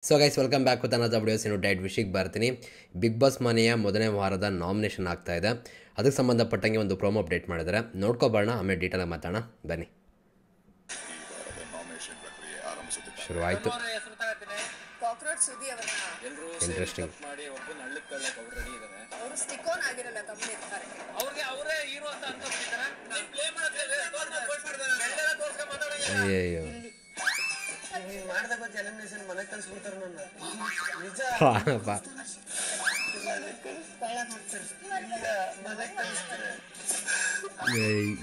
So guys welcome back with another videos. ಇನ್ನು ಡೈಟ್ ವಿಷಯಕ್ಕೆ ಬರ್ತೀನಿ. ಬಿಗ್ ಬಾಸ್ ಮನೆಯ ಮೊದಲನೇ ವಾರದ ನಾಮಿನೇಷನ್ ಆಗ್ತಾ ಇದೆ. ಅದಕ್ಕೆ ಸಂಬಂಧಪಟ್ಟಂಗೆ ಒಂದು ಪ್ರೋಮೋ ಅಪ್ಡೇಟ್ ಮಾಡಿದ್ದಾರೆ, ನೋಡ್ಕೊಬರೋಣ, ಆಮೇಲೆ ಡೀಟೇಲಾಗಿ ಮಾತಾಡೋಣ ಬನ್ನಿ. ಶುರುವಾಯಿತು. ಇಂಟ್ರೆಸ್ಟಿಂಗ್. ಅಯ್ಯಯ್ಯೋ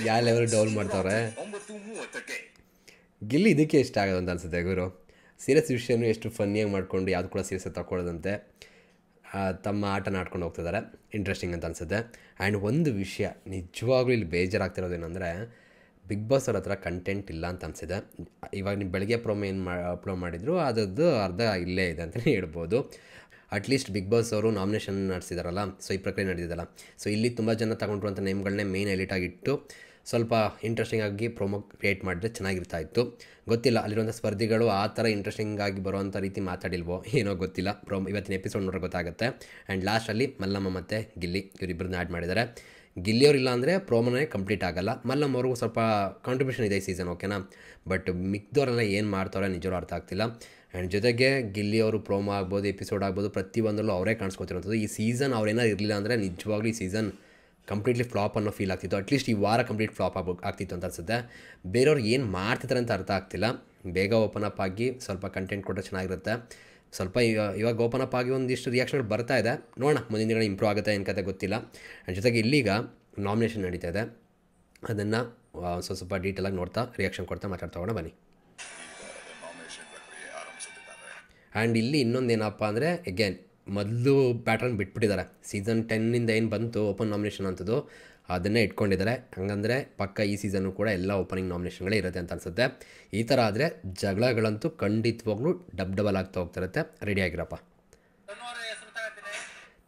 ಯಾವ ಲೆವೆಲ್ ಡೌನ್ ಮಾಡ್ತಾವ್ರೆ. ಗಿಲ್ಲಿ ಇದಕ್ಕೆ ಇಷ್ಟ ಆಗೋದು ಅಂತ ಅನ್ಸುತ್ತೆ ಗುರು. ಸೀರಿಯಸ್ ವಿಷಯನೂ ಎಷ್ಟು ಫನ್ನಿಯಾಗಿ ಮಾಡ್ಕೊಂಡು ಯಾವುದು ಕೂಡ ಸೀರಿಯಸ್ ತಗೊಳ್ಳೋದಂತೆ ತಮ್ಮ ಆಟನ ಆಡ್ಕೊಂಡು ಹೋಗ್ತಿದ್ದಾರೆ. ಇಂಟ್ರೆಸ್ಟಿಂಗ್ ಅಂತ ಅನಿಸುತ್ತೆ. ಆ್ಯಂಡ್ ಒಂದು ವಿಷಯ ನಿಜವಾಗ್ಲೂ ಇಲ್ಲಿ ಬೇಜಾರಾಗ್ತಿರೋದು ಏನಂದರೆ, ಬಿಗ್ ಬಾಸ್ ಅವ್ರ ಹತ್ರ ಕಂಟೆಂಟ್ ಇಲ್ಲ ಅಂತ ಅನಿಸಿದೆ. ಇವಾಗ ನೀವು ಬೆಳಗ್ಗೆ ಪ್ರೋಮೋ ಏನು ಅಪ್ಲೋಡ್ ಮಾಡಿದ್ರು ಅದರದ್ದು ಅರ್ಧ ಇಲ್ಲೇ ಇದೆ ಅಂತಲೇ ಹೇಳ್ಬೋದು. ಅಟ್ಲೀಸ್ಟ್ ಬಿಗ್ ಬಾಸ್ ಅವರು ನಾಮಿನೇಷನ್ ನಡೆಸಿದಾರಲ್ಲ, ಸೊ ಈ ಪ್ರಕ್ರಿಯೆ ನಡೆದಿದ್ದಲ್ಲ, ಸೊ ಇಲ್ಲಿ ತುಂಬ ಜನ ತಗೊಂಡ್ರು ಅಂತ ನೇಮ್ಗಳನ್ನೇ ಮೇನ್ ಎಲಿಟಾಗಿಟ್ಟು ಸ್ವಲ್ಪ ಇಂಟ್ರೆಸ್ಟಿಂಗ್ ಆಗಿ ಪ್ರೋಮೋ ಕ್ರಿಯೇಟ್ ಮಾಡಿದ್ರೆ ಚೆನ್ನಾಗಿರ್ತಾ ಇತ್ತು. ಗೊತ್ತಿಲ್ಲ ಅಲ್ಲಿರುವಂಥ ಸ್ಪರ್ಧಿಗಳು ಆ ಥರ ಇಂಟ್ರೆಸ್ಟಿಂಗ್ ಆಗಿ ಬರೋವಂಥ ರೀತಿ ಮಾತಾಡಿಲ್ವೋ ಏನೋ ಗೊತ್ತಿಲ್ಲ. ಇವತ್ತಿನ ಎಪಿಸೋಡ್ ನೋಡ್ರೆ ಗೊತ್ತಾಗುತ್ತೆ. ಆ್ಯಂಡ್ ಲಾಸ್ಟಲ್ಲಿ ಮಲ್ಲಮ್ಮ ಮತ್ತು ಗಿಲ್ಲಿ ಇವರಿಬ್ಬರನ್ನ ಆ್ಯಡ್ ಮಾಡಿದ್ದಾರೆ. ಗಿಲ್ಲಿಯವರಿಲ್ಲ ಅಂದರೆ ಪ್ರೋಮೋನೇ ಕಂಪ್ಲೀಟ್ ಆಗೋಲ್ಲ. ಮಲ್ಲಮ್ಮ ಅವ್ರಿಗೂ ಸ್ವಲ್ಪ ಕಾಂಟ್ರಿಬ್ಯೂಷನ್ ಇದೆ ಈ ಸೀಸನ್, ಓಕೆನಾ. ಬಟ್ ಮಿಕ್ದವರೆಲ್ಲ ಏನು ಮಾಡ್ತಾವ್ರೆ ನಿಜವೂ ಅರ್ಥ ಆಗ್ತಿಲ್ಲ. ಆ್ಯಂಡ್ ಜೊತೆಗೆ ಗಿಲ್ಲಿಯವರು ಪ್ರೋಮೋ ಆಗ್ಬೋದು, ಎಪಿಸೋಡ್ ಆಗ್ಬೋದು, ಪ್ರತಿಯೊಂದರಲ್ಲೂ ಅವರೇ ಕಾಣಿಸ್ಕೊತಿರೋಂಥದ್ದು. ಈ ಸೀಸನ್ ಅವ್ರೇನಾರು ಇರಲಿಲ್ಲ ಅಂದರೆ ನಿಜವಾಗ್ಲೂ ಈ ಸೀಸನ್ ಕಂಪ್ಲೀಟ್ಲಿ ಫ್ಲಾಪ್ ಅನ್ನೋ ಫೀಲ್ ಆಗ್ತಿತ್ತು. ಅಟ್ಲೀಸ್ಟ್ ಈ ವಾರ ಕಂಪ್ಲೀಟ್ ಫ್ಲಾಪ್ ಆಗ್ತಿತ್ತು ಅಂತ ಅನಿಸುತ್ತೆ. ಬೇರೆಯವ್ರು ಏನು ಮಾಡ್ತಿದ್ದಾರೆ ಅಂತ ಅರ್ಥ ಆಗ್ತಿಲ್ಲ. ಬೇಗ ಓಪನ್ ಅಪ್ ಆಗಿ ಸ್ವಲ್ಪ ಕಂಟೆಂಟ್ ಕೊಟ್ಟರೆ ಚೆನ್ನಾಗಿರುತ್ತೆ. ಸ್ವಲ್ಪ ಇವಾಗ ಓಪನ್ ಅಪ್ ಆಗಿ ಒಂದಿಷ್ಟು ರಿಯಾಕ್ಷನ್ಗಳು ಬರ್ತಾ ಇದೆ, ನೋಡೋಣ ಮುಂದಿನ ದಿನ ಇಂಪ್ರೂವ್ ಆಗುತ್ತೆ ಏನು ಕತೆ ಗೊತ್ತಿಲ್ಲ. ಜೊತೆಗೆ ಇಲ್ಲೀಗ ನಾಮಿನೇಷನ್ ನಡೀತಾ ಇದೆ, ಅದನ್ನು ಸ್ವಲ್ಪ ಡೀಟೇಲಾಗಿ ನೋಡ್ತಾ ರಿಯಾಕ್ಷನ್ ಕೊಡ್ತಾ ಮಾತಾಡ್ತಾ ಹೋಗೋಣ ಬನ್ನಿ. ಆ್ಯಂಡ್ ಇಲ್ಲಿ ಇನ್ನೊಂದು ಏನಪ್ಪ ಅಂದರೆ, ಎಗೇನ್ ಮೊದಲು ಪ್ಯಾಟ್ರನ್ ಬಿಟ್ಬಿಟ್ಟಿದ್ದಾರೆ. ಸೀಸನ್ 10 ಏನು ಬಂತು ಓಪನ್ ನಾಮಿನೇಷನ್ ಅಂತದ್ದು, ಅದನ್ನೇ ಇಟ್ಕೊಂಡಿದ್ದಾರೆ. ಹಂಗಂದರೆ ಪಕ್ಕ ಈ ಸೀಸನ್ನು ಕೂಡ ಎಲ್ಲ ಓಪನಿಂಗ್ ನಾಮಿನೇಷನ್ಗಳೇ ಇರುತ್ತೆ ಅಂತ ಅನಿಸುತ್ತೆ. ಈ ಥರ ಆದರೆ ಜಗಳಗಳಂತೂ ಖಂಡಿತವಾಗ್ಲೂ ಡಬಲ್ ಆಗ್ತಾ ಹೋಗ್ತಿರುತ್ತೆ. ರೆಡಿಯಾಗಿರಪ್ಪ.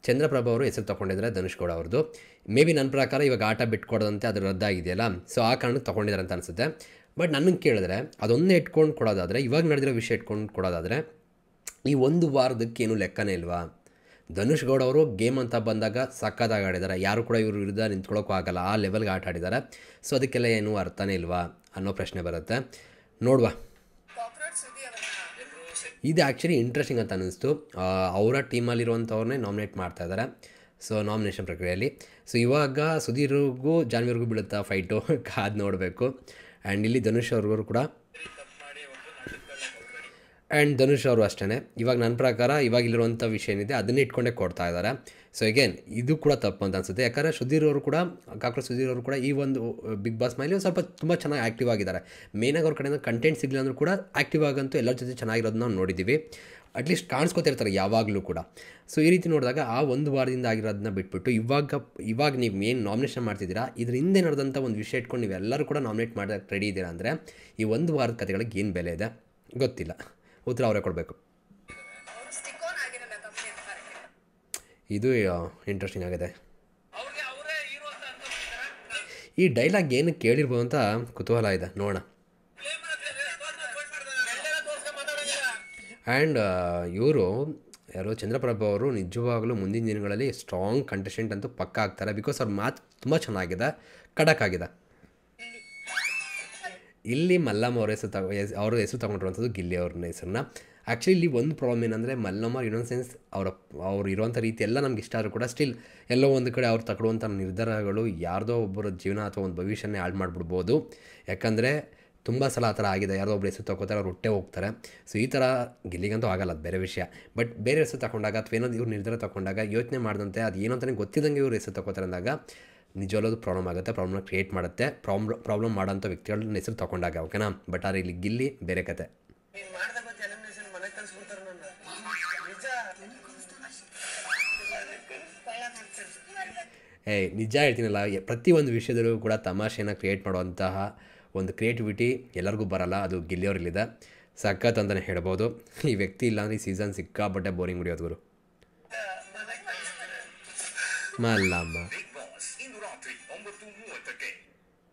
ಚಂದ್ರಪ್ರಭಾ ಅವರು ಹೆಸರು ತೊಗೊಂಡಿದ್ದಾರೆ, ಧನುಷ್ ಗೌಡ ಅವ್ರದ್ದು. ಮೇ ಬಿ ನನ್ನ ಪ್ರಕಾರ ಇವಾಗ ಆಟ ಬಿಟ್ಕೊಡೋದಂತೆ ಅದು ರದ್ದಾಗಿದೆಯಲ್ಲ, ಸೊ ಆ ಕಾರಣಕ್ಕೆ ತೊಗೊಂಡಿದ್ದಾರೆ ಅಂತ ಅನಿಸುತ್ತೆ. ಬಟ್ ನನಗೆ ಕೇಳಿದ್ರೆ ಅದೊಂದೇ ಇಟ್ಕೊಂಡು ಕೊಡೋದಾದರೆ, ಇವಾಗ ನಡೆದಿರೋ ವಿಷಯ ಇಟ್ಕೊಂಡು ಕೊಡೋದಾದರೆ ಈ ಒಂದು ವಾರದಕ್ಕೇನು ಲೆಕ್ಕನೇ ಇಲ್ವಾ? ಧನುಷ್ ಗೌಡ ಅವರು ಗೇಮ್ ಅಂತ ಬಂದಾಗ ಸಕ್ಕತ್ತಾಗಿ ಆಡಿದ್ದಾರೆ, ಯಾರು ಕೂಡ ಇವರು ವಿರುದ್ಧ ನಿಂತ್ಕೊಳ್ಳೋಕ್ಕೂ ಆಗಲ್ಲ, ಆ ಲೆವೆಲ್ಗೆ ಆಟ ಆಡಿದ್ದಾರೆ. ಸೊ ಅದಕ್ಕೆಲ್ಲ ಏನು ಅರ್ಥನೇ ಇಲ್ವಾ ಅನ್ನೋ ಪ್ರಶ್ನೆ ಬರುತ್ತೆ. ನೋಡುವ. ಇದು ಆ್ಯಕ್ಚುಲಿ ಇಂಟ್ರೆಸ್ಟಿಂಗ್ ಅಂತ ಅನ್ನಿಸ್ತು. ಅವರ ಟೀಮಲ್ಲಿರುವಂಥವ್ರನ್ನೇ ನಾಮಿನೇಟ್ ಮಾಡ್ತಾ ಇದ್ದಾರೆ, ಸೊ ನಾಮಿನೇಷನ್ ಪ್ರಕ್ರಿಯೆಯಲ್ಲಿ. ಸೊ ಇವಾಗ ಸುಧೀರ್ಗೂ ಜಾನ್ವಿರ್ಗೂ ಬೀಳುತ್ತಾ ಫೈಟು, ಕಾದು ನೋಡಬೇಕು. ಆ್ಯಂಡ್ ಇಲ್ಲಿ ಧನುಷ್ ಅವ್ರಿಗೂ ಕೂಡ, ಆ್ಯಂಡ್ ಧನುಷ್ ಅವರು ಅಷ್ಟೇ. ಇವಾಗ ನನ್ನ ಪ್ರಕಾರ ಇವಾಗ ಇಲ್ಲಿರುವಂಥ ವಿಷಯ ಏನಿದೆ ಅದನ್ನೇ ಇಟ್ಕೊಂಡೇ ಕೊಡ್ತಾ ಇದ್ದಾರೆ. ಸೊ ಎಗೇನ್ ಇದು ಕೂಡ ತಪ್ಪು ಅಂತ ಅನಿಸುತ್ತೆ. ಯಾಕಂದರೆ ಸುಧೀರ್ ಅವರು ಕೂಡ, ಕಾಕ್ರೋಚ್ ಸುಧೀರ್ ಅವರು ಕೂಡ ಈ ಒಂದು ಬಿಗ್ ಬಾಸ್ ಮೇಲೆ ಸ್ವಲ್ಪ ತುಂಬ ಚೆನ್ನಾಗಿ ಆ್ಯಕ್ಟಿವ್ ಆಗಿದ್ದಾರೆ. ಮೇನಾಗಿ ಅವ್ರ ಕಡೆಯಿಂದ ಕಂಟೆಂಟ್ ಸಿಗಲಿಲ್ಲ ಅಂದರೂ ಕೂಡ ಆ್ಯಕ್ಟಿವ್ ಆಗಂತೂ ಎಲ್ಲರ ಜೊತೆ ಚೆನ್ನಾಗಿರೋದನ್ನ ನಾವು ನೋಡಿದ್ದೀವಿ. ಅಟ್ಲೀಸ್ಟ್ ಕಾಣಿಸ್ಕೊತಿರ್ತಾರೆ ಯಾವಾಗಲೂ ಕೂಡ. ಸೊ ಈ ರೀತಿ ನೋಡಿದಾಗ ಆ ಒಂದು ವಾರದಿಂದ ಆಗಿರೋದನ್ನ ಬಿಟ್ಬಿಟ್ಟು ಇವಾಗ ನೀವು ಏನು ನಾಮಿನೇಷನ್ ಮಾಡ್ತಿದ್ದೀರಾ, ಇದ್ರ ಹಿಂದೆ ನಡೆದಂಥ ಒಂದು ವಿಷಯ ಇಟ್ಕೊಂಡು ನೀವೆಲ್ಲರೂ ಕೂಡ ನಾಮಿನೇಟ್ ಮಾಡೋಕ್ಕೆ ರೆಡಿ ಇದ್ದೀರಾ ಅಂದರೆ ಈ ಒಂದು ವಾರದ ಕಥೆಗಳಿಗೆ ಏನು ಬೆಲೆ ಇದೆ ಗೊತ್ತಿಲ್ಲ. ಉತ್ತರ ಅವರೇ ಕೊಡಬೇಕು. ಇದು ಇಂಟ್ರೆಸ್ಟಿಂಗ್ ಆಗಿದೆ. ಈ ಡೈಲಾಗ್ ಏನು ಕೇಳಿರ್ಬೋದು ಅಂತ ಕುತೂಹಲ ಇದೆ, ನೋಡೋಣ. ಆ್ಯಂಡ್ ಇವರು ಯಾರು ಚಂದ್ರಪ್ರಭಾ ಅವರು ನಿಜವಾಗಲೂ ಮುಂದಿನ ದಿನಗಳಲ್ಲಿ ಸ್ಟ್ರಾಂಗ್ ಕಂಟೆಸ್ಟೆಂಟ್ ಅಂತೂ ಪಕ್ಕ ಆಗ್ತಾರೆ. ಬಿಕಾಸ್ ಅವ್ರ ಮಾತು ತುಂಬ ಚೆನ್ನಾಗಿದೆ, ಖಡಕ್ ಆಗಿದೆ. ಇಲ್ಲಿ ಮಲ್ಲಮ್ಮ ಅವ್ರ ಹೆಸರು ತಗೊಂಡಿರುವಂಥದ್ದು ಗಿಲ್ಲಿ ಅವ್ರನ್ನ ಹೆಸರನ್ನ. ಆ್ಯಕ್ಚುಲಿ ಇಲ್ಲಿ ಒಂದು ಪ್ರಾಬ್ಲಮ್ ಏನಂದರೆ, ಮಲ್ಲಮ್ಮ ಇನ್ನೊಂದು ಸೆನ್ಸ್ ಅವ್ರು ಇರುವಂಥ ರೀತಿ ಎಲ್ಲ ನಮ್ಗೆ ಇಷ್ಟ ಆದರೂ ಕೂಡ ಸ್ಟಿಲ್ ಎಲ್ಲೋ ಒಂದು ಕಡೆ ಅವ್ರು ತಗೊಳ್ಳುವಂಥ ನಿರ್ಧಾರಗಳು ಯಾರ್ದೋ ಒಬ್ಬರ ಜೀವನ ಅಥವಾ ಒಂದು ಭವಿಷ್ಯನೇ ಹಾಳು ಮಾಡಿಬಿಡ್ಬೋದು. ಯಾಕಂದರೆ ತುಂಬ ಸಲ ಆ ಥರ ಆಗಿದೆ, ಯಾರೋ ಒಬ್ಬರು ಹೆಸರು ತಗೋತಾರೆ, ಅವ್ರು ಹೊಟ್ಟೆ ಹೋಗ್ತಾರೆ. ಸೊ ಈ ಥರ ಗಿಲ್ಲಿಗಂತೂ ಆಗಲ್ಲ, ಅದು ಬೇರೆ ವಿಷಯ. ಬಟ್ ಬೇರೆ ಹೆಸರು ತಗೊಂಡಾಗ ಅಥವಾ ಏನೋ ಇವ್ರು ನಿರ್ಧಾರ ತಗೊಂಡಾಗ ಯೋಚನೆ ಮಾಡಿದಂತೆ ಅದು ಏನೋ ಅಂತಲೇ ಗೊತ್ತಿದ್ದಂಗೆ ಇವ್ರು ಹೆಸರು ತಗೋತಾರೆ ಅಂದಾಗ ನಿಜವಲ್ಲದು ಪ್ರಾಬ್ಲಮ್ ಆಗುತ್ತೆ, ಪ್ರಾಬ್ಲಮ್ನ ಕ್ರಿಯೇಟ್ ಮಾಡುತ್ತೆ. ಪ್ರಾಬ್ಲಮ್ ಮಾಡೋಂಥ ವ್ಯಕ್ತಿಗಳನ್ನ ಹೆಸರು ತೊಗೊಂಡಾಗ, ಓಕೆನಾ. ಬಟ್ ಆದರೆ ಇಲ್ಲಿ ಗಿಲ್ಲಿ ಬೇರೆ ಕತೆ. ನಿಜ ಹೇಳ್ತೀನಲ್ಲ, ಪ್ರತಿಯೊಂದು ವಿಷಯದಲ್ಲೂ ಕೂಡ ತಮಾಷೆನ ಕ್ರಿಯೇಟ್ ಮಾಡುವಂತಹ ಒಂದು ಕ್ರಿಯೇಟಿವಿಟಿ ಎಲ್ಲರಿಗೂ ಬರಲ್ಲ, ಅದು ಗಿಲ್ಲಿಯವ್ರಲ್ಲಿದೆ. ಸಖತ್ ಅಂತಲೇ ಹೇಳ್ಬೋದು. ಈ ವ್ಯಕ್ತಿ ಇಲ್ಲಾಂದರೆ ಈ ಸೀಸನ್ ಸಿಕ್ಕಾಪಟ್ಟೆ ಬೋರಿಂಗ್ ಹೊಡಿಯೋದು ಗುರು. ಮಲ್ಲಮ್ಮ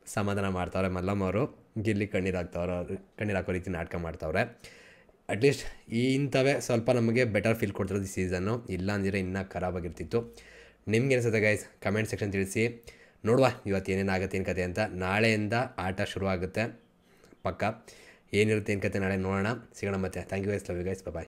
ಸಮಾಧಾನ ಮಾಡ್ತಾವ್ರೆ, ಮಲ್ಲಮ್ಮ ಅವರು ಗಿಲ್ಲಿ ಕಣ್ಣೀರು ಹಾಕೋ ರೀತಿ ನಾಟಕ ಮಾಡ್ತಾವ್ರೆ. ಅಟ್ಲೀಸ್ಟ್ ಇಂಥವೇ ಸ್ವಲ್ಪ ನಮಗೆ ಬೆಟರ್ ಫೀಲ್ ಕೊಡ್ತಿರೋದು ಈ ಸೀಸನ್ನು. ಇಲ್ಲ ಅಂದರೆ ಇನ್ನೂ ಖರಾಬಾಗಿರ್ತಿತ್ತು. ನಿಮ್ಗೆ ಅನಿಸುತ್ತೆ ಗೈಸ್, ಕಮೆಂಟ್ ಸೆಕ್ಷನ್ ತಿಳಿಸಿ. ನೋಡುವ ಇವತ್ತು ಏನೇನಾಗುತ್ತೆ ಏನು ಕತೆ ಅಂತ. ನಾಳೆಯಿಂದ ಆಟ ಶುರುವಾಗುತ್ತೆ ಪಕ್ಕ. ಏನಿರುತ್ತೆ ಏನು ಕತೆ ನಾಳೆ ನೋಡೋಣ, ಸಿಗೋಣ ಮತ್ತೆ. Thank you guys, love you guys, bye.